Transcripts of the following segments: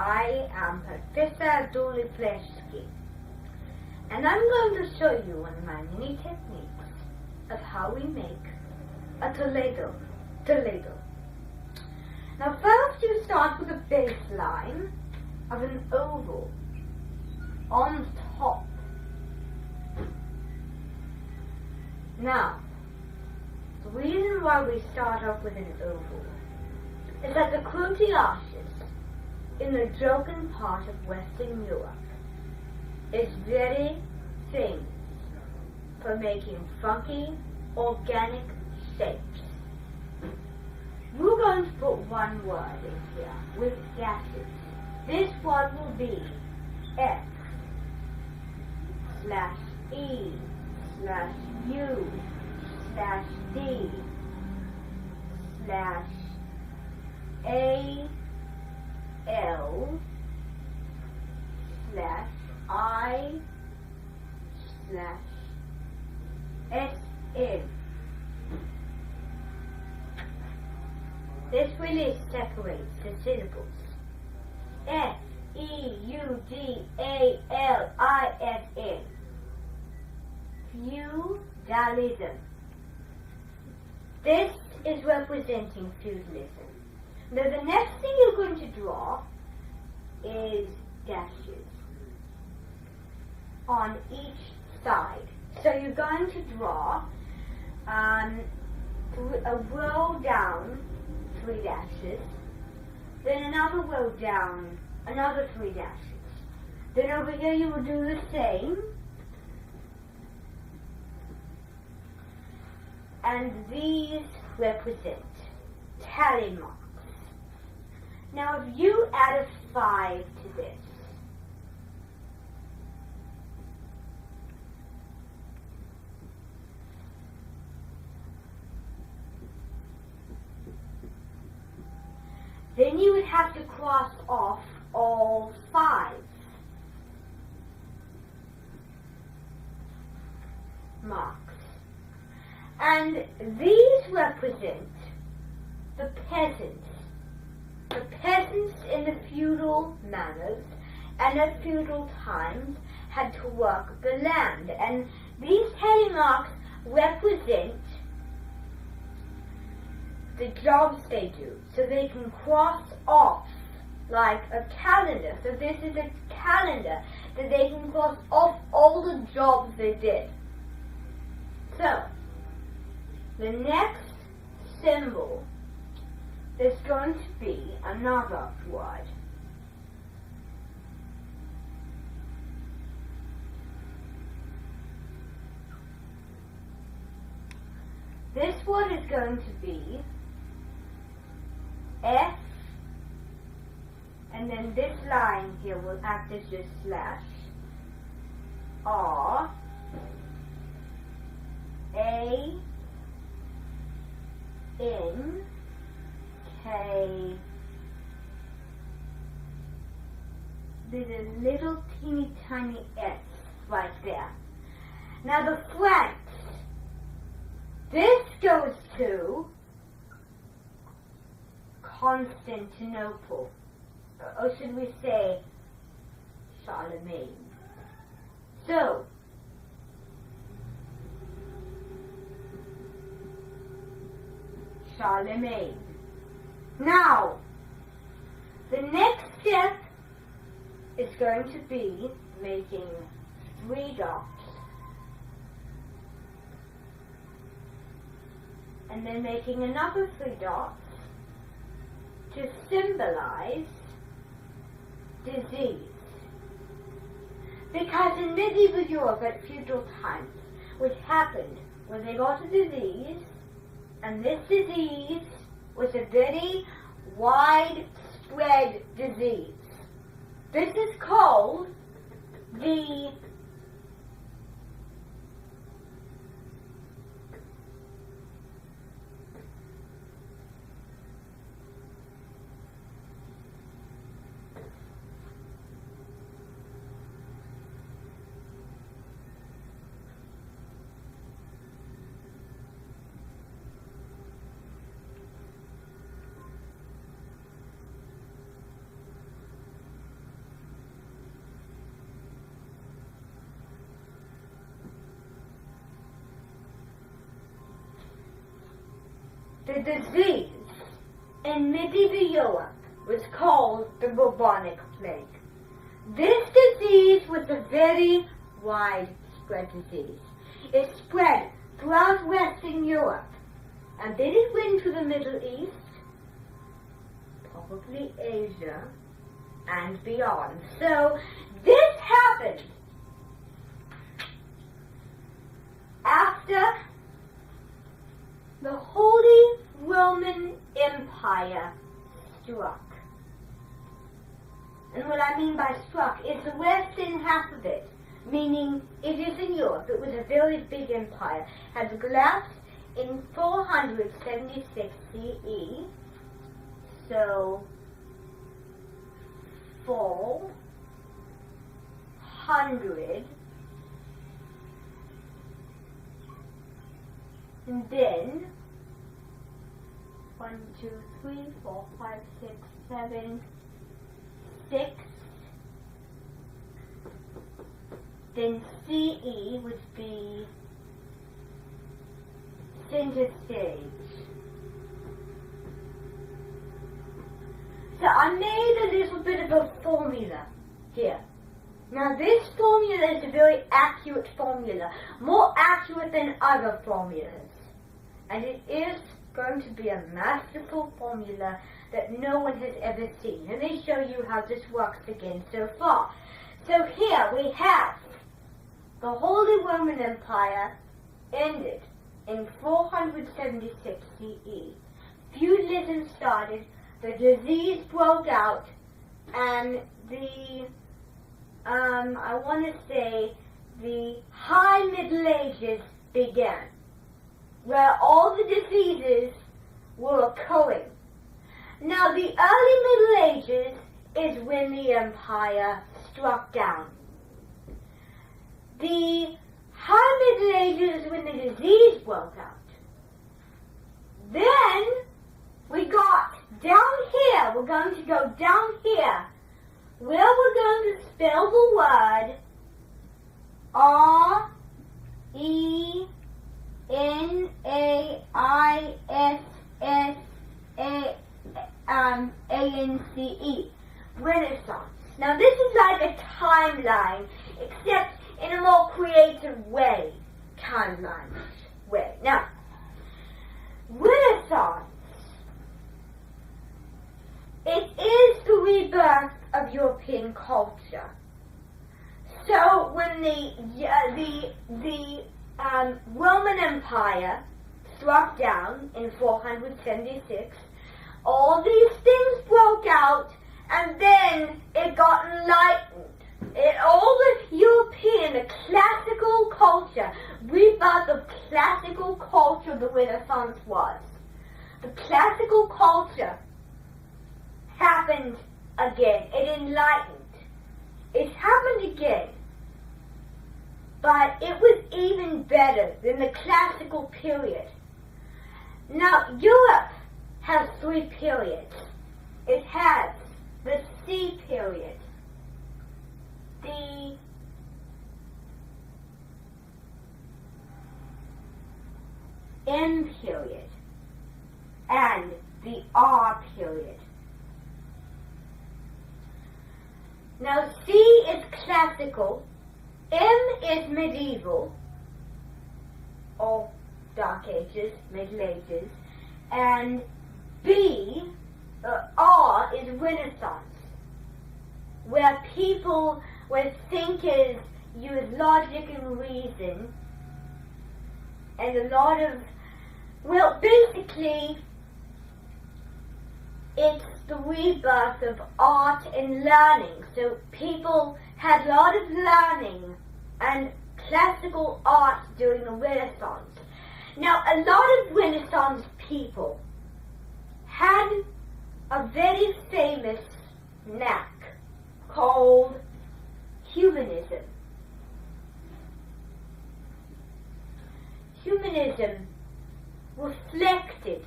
I am Professor Dolipleski, and I'm going to show you one of my many techniques of how we make a Toledo. Now first you start with a baseline of an oval on top. Now, the reason why we start off with an oval is that the Cruti Arches in the Jogan part of Western Europe is very famous for making funky, organic shapes. We're going to put one word in here with dashes. This word will be X/E/A/L/I/SN. This really separates the syllables. Feudalism. Feudalism. This is representing feudalism. Now the next thing you're going to draw is dashes on each side. So you're going to draw a row down, 3 dashes, then another row down, another 3 dashes. Then over here you will do the same. And these represent tally marks. Now if you add a 5 to this, then you would have to cross off all 5 marks. And these represent the peasants. The peasants in the feudal manners and at feudal times had to work the land. And these tally marks represent the jobs they do, so they can cross off like a calendar. So this is a calendar that they can cross off all the jobs they did. So the next symbol is going to be another word. This word is going to be F, and then this line here will act as your slash. R, A, N, K. There's a little teeny tiny S right there. Now the flanks. This goes to Constantinople, or should we say Charlemagne. So Charlemagne. Now the next step is going to be making 3 dots. And then making another 3 dots to symbolize disease. Because in medieval Europe at feudal times, what happened was they got a disease, and this disease was a very widespread disease. This is called the the disease in medieval Europe was called the bubonic plague. This disease was a very widespread disease. It spread throughout Western Europe, and did it went to the Middle East, probably Asia, and beyond. So this happened after the Holy Roman Empire struck. And what I mean by struck is the western half of it, meaning it is in Europe. It was a very big empire, had collapsed in 476 CE. So 400, and then 1, 2, 3, 4, 5, 6, 7, 6. Then CE would be center stage. So I made a little bit of a formula here. Now this formula is a very accurate formula, more accurate than other formulas. And it is going to be a masterful formula that no one has ever seen. Let me show you how this works again so far. So here we have the Holy Roman Empire ended in 476 CE. Feudalism started, the disease broke out, and the, I want to say, the High Middle Ages began, where all the diseases were occurring. Now, the early Middle Ages is when the empire struck down. The High Middle Ages is when the disease broke out. Then we got down here, we're going to go down here, where we're going to spell the word R-E-N-A-I-S-S-A-N-C-E, Renaissance. Now this is like a timeline, except in a more creative way, timeline way. Now, Renaissance, it is the rebirth of European culture. So when the Roman Empire struck down in 476, all these things broke out, and then it got enlightened. All the European, the classical culture, rebirth of classical culture, the Renaissance was. The classical culture happened again. It enlightened. It happened again. But it was even better than the classical period. Now, Europe has 3 periods. It has the C period, the M period, and the R period. Now C is classical, M is medieval, or Dark Ages, Middle Ages, and R is Renaissance, where people, where thinkers use logic and reason, and a lot of, well, basically, it's the rebirth of art and learning. So people had a lot of learning and classical art during the Renaissance. Now, a lot of Renaissance people had a very famous knack called humanism. Humanism reflected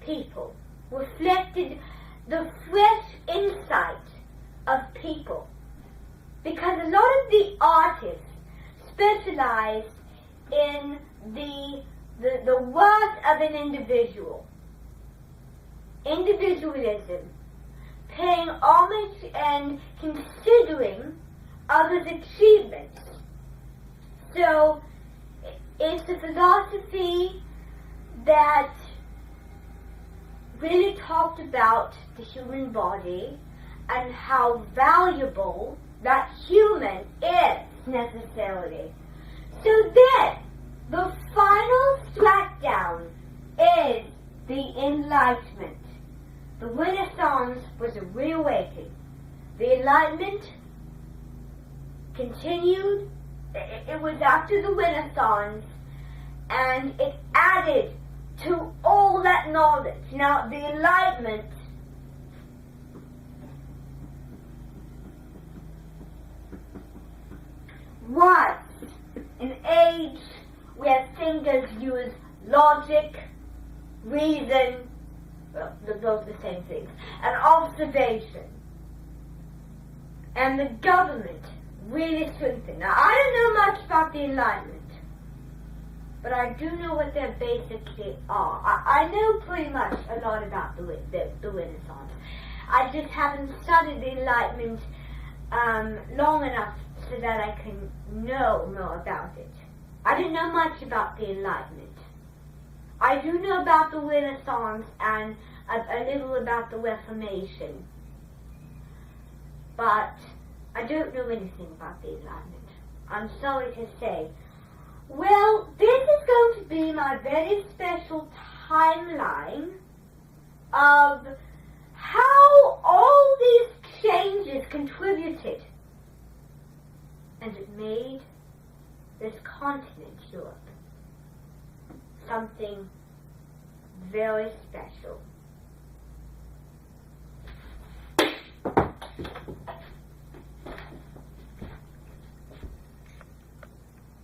people, reflected the fresh insight of people. Because a lot of the artists specialized in the worth of an individual. individualism, paying homage and considering others' achievements. So it's a philosophy that really talked about the human body and how valuable that human is necessarily. So then, the final strikedown is the Enlightenment. The Renaissance was a reawakening. The Enlightenment continued. It was after the Renaissance, and it added to all that knowledge. Now, the Enlightenment was an age where thinkers used logic, reason, well, those are the same things, and observation. And the government really strengthened. Now, I don't know much about the Enlightenment, but I do know what they basically are. I know pretty much a lot about the Renaissance. I just haven't studied the Enlightenment long enough so that I can know more about it. I don't know much about the Enlightenment. I do know about the Renaissance and a little about the Reformation, but I don't know anything about the Enlightenment. I'm sorry to say. Well, this is going to be my very special timeline of how all these changes contributed, and it made this continent, Europe, something very special.